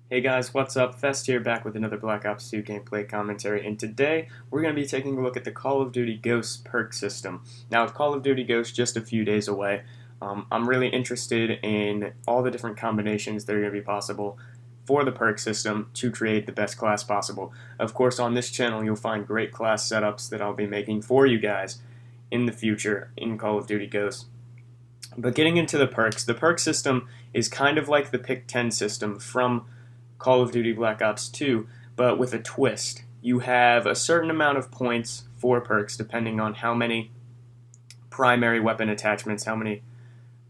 Hey guys, what's up? Fest here, back with another Black Ops 2 gameplay commentary, and today we're going to be taking a look at the Call of Duty Ghosts perk system. Now, with Call of Duty Ghosts just a few days away, I'm really interested in all the different combinations that are going to be possible for the perk system to create the best class possible. Of course, on this channel you'll find great class setups that I'll be making for you guys in the future in Call of Duty Ghosts. But getting into the perk system is kind of like the Pick 10 system from Call of Duty Black Ops 2, but with a twist. You have a certain amount of points for perks depending on how many primary weapon attachments, how many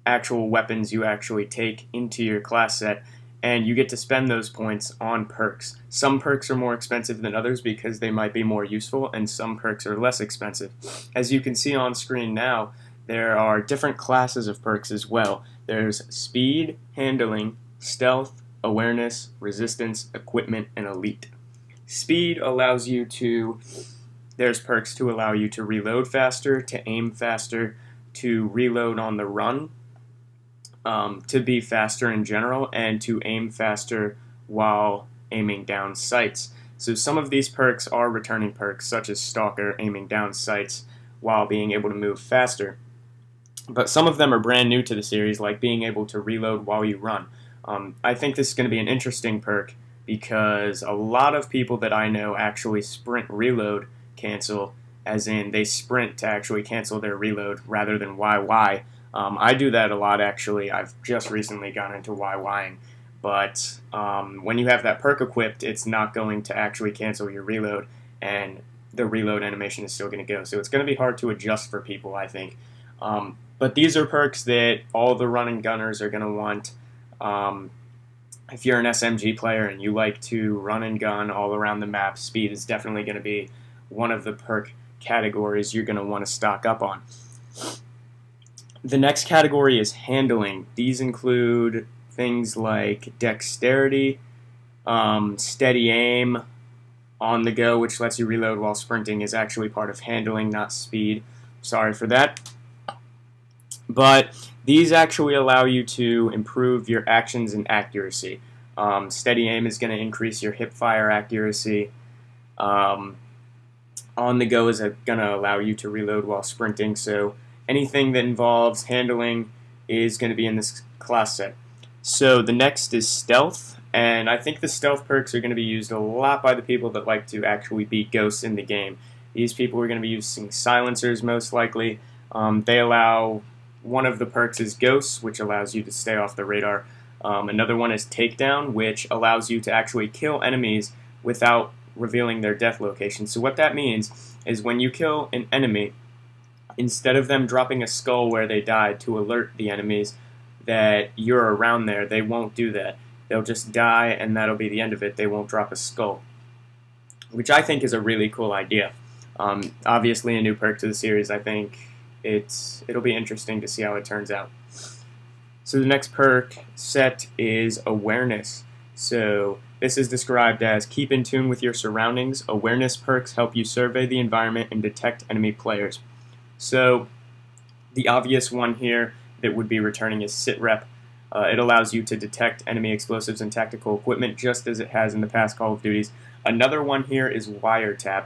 actual weapons you actually take into your class set, and you get to spend those points on perks. Some perks are more expensive than others because they might be more useful, and some perks are less expensive. As you can see on screen now, there are different classes of perks as well. There's speed, handling, stealth, awareness, resistance, equipment, and elite. Speed allows you to, there's perks to allow you to reload faster, to aim faster, to reload on the run, to be faster in general, and to aim faster while aiming down sights. So some of these perks are returning perks, such as Stalker, aiming down sights while being able to move faster. But some of them are brand new to the series, like being able to reload while you run. I think this is going to be an interesting perk because a lot of people that I know actually sprint reload cancel, as in they sprint to actually cancel their reload rather than YY. I do that a lot actually. I've just recently gotten into YYing. But when you have that perk equipped, it's not going to actually cancel your reload, and the reload animation is still going to go. So it's going to be hard to adjust for people, I think. But these are perks that all the running gunners are going to want. If you're an SMG player and you like to run and gun all around the map, speed is definitely going to be one of the perk categories you're going to want to stock up on. The next category is handling. These include things like dexterity, steady aim, on the go, which lets you reload while sprinting, is actually part of handling, not speed. Sorry for that. But these actually allow you to improve your actions and accuracy. Steady aim is going to increase your hip fire accuracy. On the go is going to allow you to reload while sprinting. So anything that involves handling is going to be in this class set. So the next is stealth, and I think the stealth perks are going to be used a lot by the people that like to actually beat ghosts in the game. These people are going to be using silencers most likely. They allow, one of the perks is ghosts, which allows you to stay off the radar. Another one is takedown, which allows you to actually kill enemies without revealing their death location. So what that means is when you kill an enemy, instead of them dropping a skull where they died to alert the enemies that you're around there, they won't do that. They'll just die, and that'll be the end of it. They won't drop a skull, which I think is a really cool idea. Obviously a new perk to the series. I think it'll be interesting to see how it turns out. So the next perk set is awareness. So this is described as keep in tune with your surroundings. Awareness perks help you survey the environment and detect enemy players. So the obvious one here that would be returning is sit rep. It allows you to detect enemy explosives and tactical equipment just as it has in the past Call of Duties. Another one here is wiretap.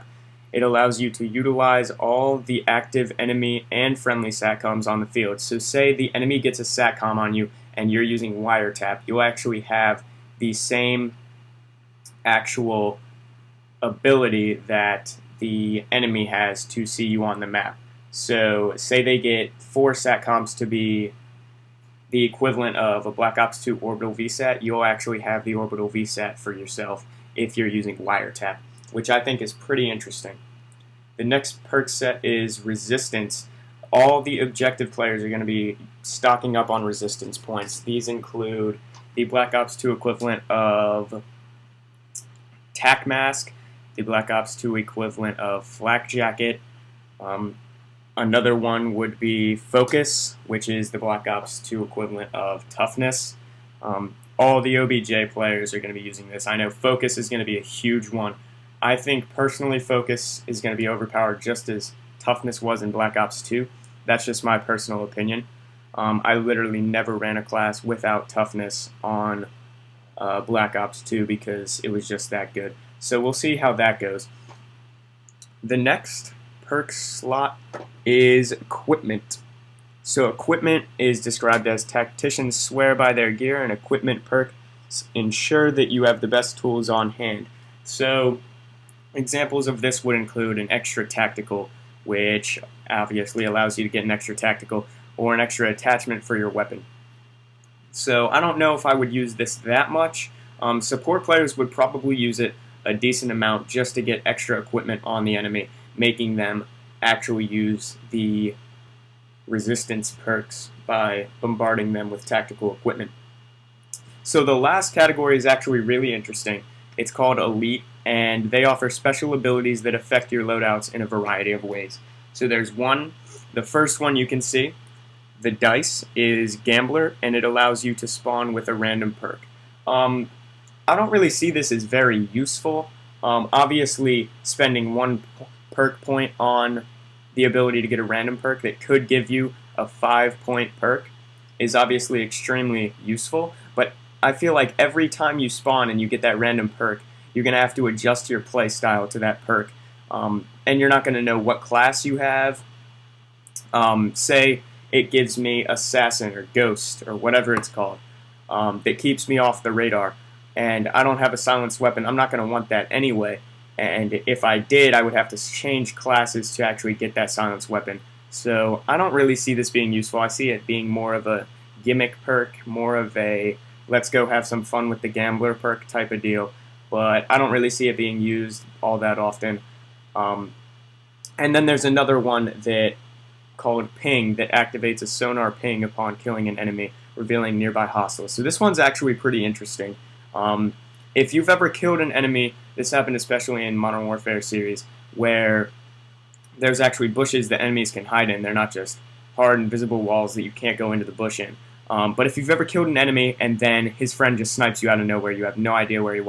It allows you to utilize all the active enemy and friendly SATCOMs on the field. So say the enemy gets a SATCOM on you and you're using wiretap, you'll actually have the same actual ability that the enemy has to see you on the map. So say they get 4 SATCOMs to be the equivalent of a Black Ops 2 orbital VSAT, you'll actually have the orbital VSAT for yourself if you're using wiretap, which I think is pretty interesting. The next perk set is resistance. All the objective players are going to be stocking up on resistance points. These include the Black Ops 2 equivalent of TAC Mask, the Black Ops 2 equivalent of Flak Jacket. Another one would be Focus, which is the Black Ops 2 equivalent of Toughness. All the OBJ players are going to be using this. I know Focus is going to be a huge one. I think personally Focus is going to be overpowered just as Toughness was in Black Ops 2. That's just my personal opinion. I literally never ran a class without Toughness on Black Ops 2 because it was just that good. So we'll see how that goes. The next perk slot is equipment. So equipment is described as tacticians swear by their gear, and equipment perks ensure that you have the best tools on hand. So examples of this would include an extra tactical, which obviously allows you to get an extra tactical, or an extra attachment for your weapon. So I don't know if I would use this that much. Support players would probably use it a decent amount just to get extra equipment on the enemy, making them actually use the resistance perks by bombarding them with tactical equipment. So the last category is actually really interesting. It's called Elite, and they offer special abilities that affect your loadouts in a variety of ways. So there's one, the first one you can see, the dice is Gambler, and it allows you to spawn with a random perk. I don't really see this as very useful. Obviously, spending one perk point on the ability to get a random perk that could give you a 5-point perk is obviously extremely useful, but I feel like every time you spawn and you get that random perk, you're going to have to adjust your play style to that perk, and you're not going to know what class you have. Say it gives me Assassin or Ghost or whatever it's called, that keeps me off the radar, and I don't have a silenced weapon. I'm not going to want that anyway, and if I did, I would have to change classes to actually get that silenced weapon. So I don't really see this being useful. I see it being more of a gimmick perk, more of a let's go have some fun with the Gambler perk type of deal, but I don't really see it being used all that often. And then there's another one that called Ping that activates a sonar ping upon killing an enemy, revealing nearby hostiles. So this one's actually pretty interesting. If you've ever killed an enemy, this happened especially in Modern Warfare series, where there's actually bushes that enemies can hide in. They're not just hard invisible walls that you can't go into the bush in. But if you've ever killed an enemy and then his friend just snipes you out of nowhere, you have no idea where he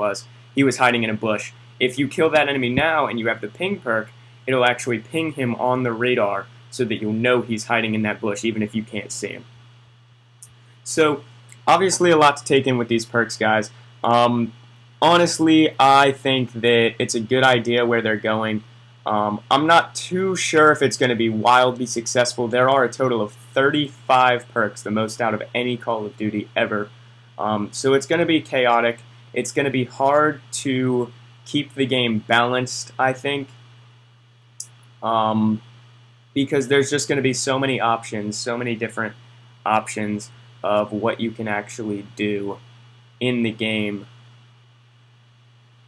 was hiding in a bush. If you kill that enemy now and you have the ping perk, it'll actually ping him on the radar so that you'll know he's hiding in that bush even if you can't see him. So obviously a lot to take in with these perks, guys. Honestly, I think that it's a good idea where they're going. I'm not too sure if it's going to be wildly successful. There are a total of 35 perks, the most out of any Call of Duty ever. So it's going to be chaotic. It's going to be hard to keep the game balanced, I think, because there's just going to be so many options, so many different options of what you can actually do in the game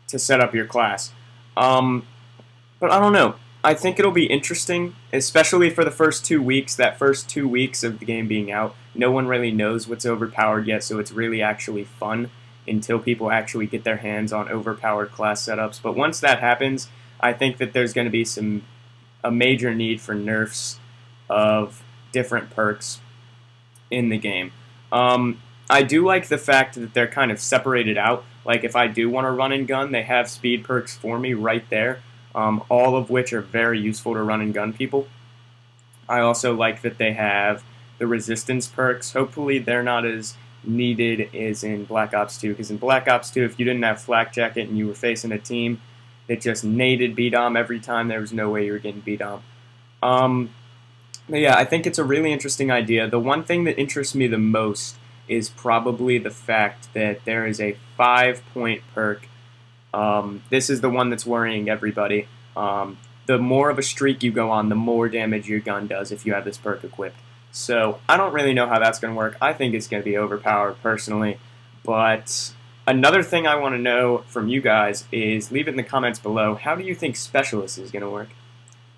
to set up your class. But I don't know. I think it'll be interesting, especially for the first 2 weeks. That first 2 weeks of the game being out, no one really knows what's overpowered yet, so it's really actually fun until people actually get their hands on overpowered class setups. But once that happens, I think that there's going to be a major need for nerfs of different perks in the game. I do like the fact that they're kind of separated out. Like if I do want to run and gun, they have speed perks for me right there. All of which are very useful to run and gun people. I also like that they have the resistance perks. Hopefully they're not as needed as in Black Ops 2, because in Black Ops 2, if you didn't have Flak Jacket and you were facing a team that just naded BDOM every time, there was no way you were getting BDOM. But yeah, I think it's a really interesting idea. The one thing that interests me the most is probably the fact that there is a 5-point perk. This is the one that's worrying everybody. The more of a streak you go on, the more damage your gun does if you have this perk equipped. So I don't really know how that's going to work. I think it's going to be overpowered personally. But another thing I want to know from you guys is leave it in the comments below. How do you think Specialist is going to work?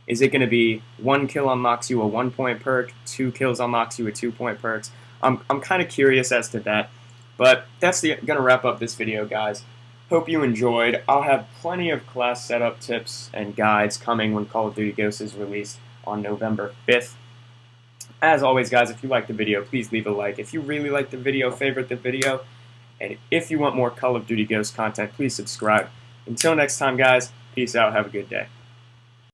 Is it going to be 1 kill unlocks you a 1-point perk, 2 kills unlocks you a 2-point perks? I'm kind of curious as to that. But that's going to wrap up this video, guys. Hope you enjoyed. I'll have plenty of class setup tips and guides coming when Call of Duty Ghosts is released on November 5th. As always, guys, if you liked the video, please leave a like. If you really liked the video, favorite the video. And if you want more Call of Duty Ghosts content, please subscribe. Until next time, guys, peace out. Have a good day.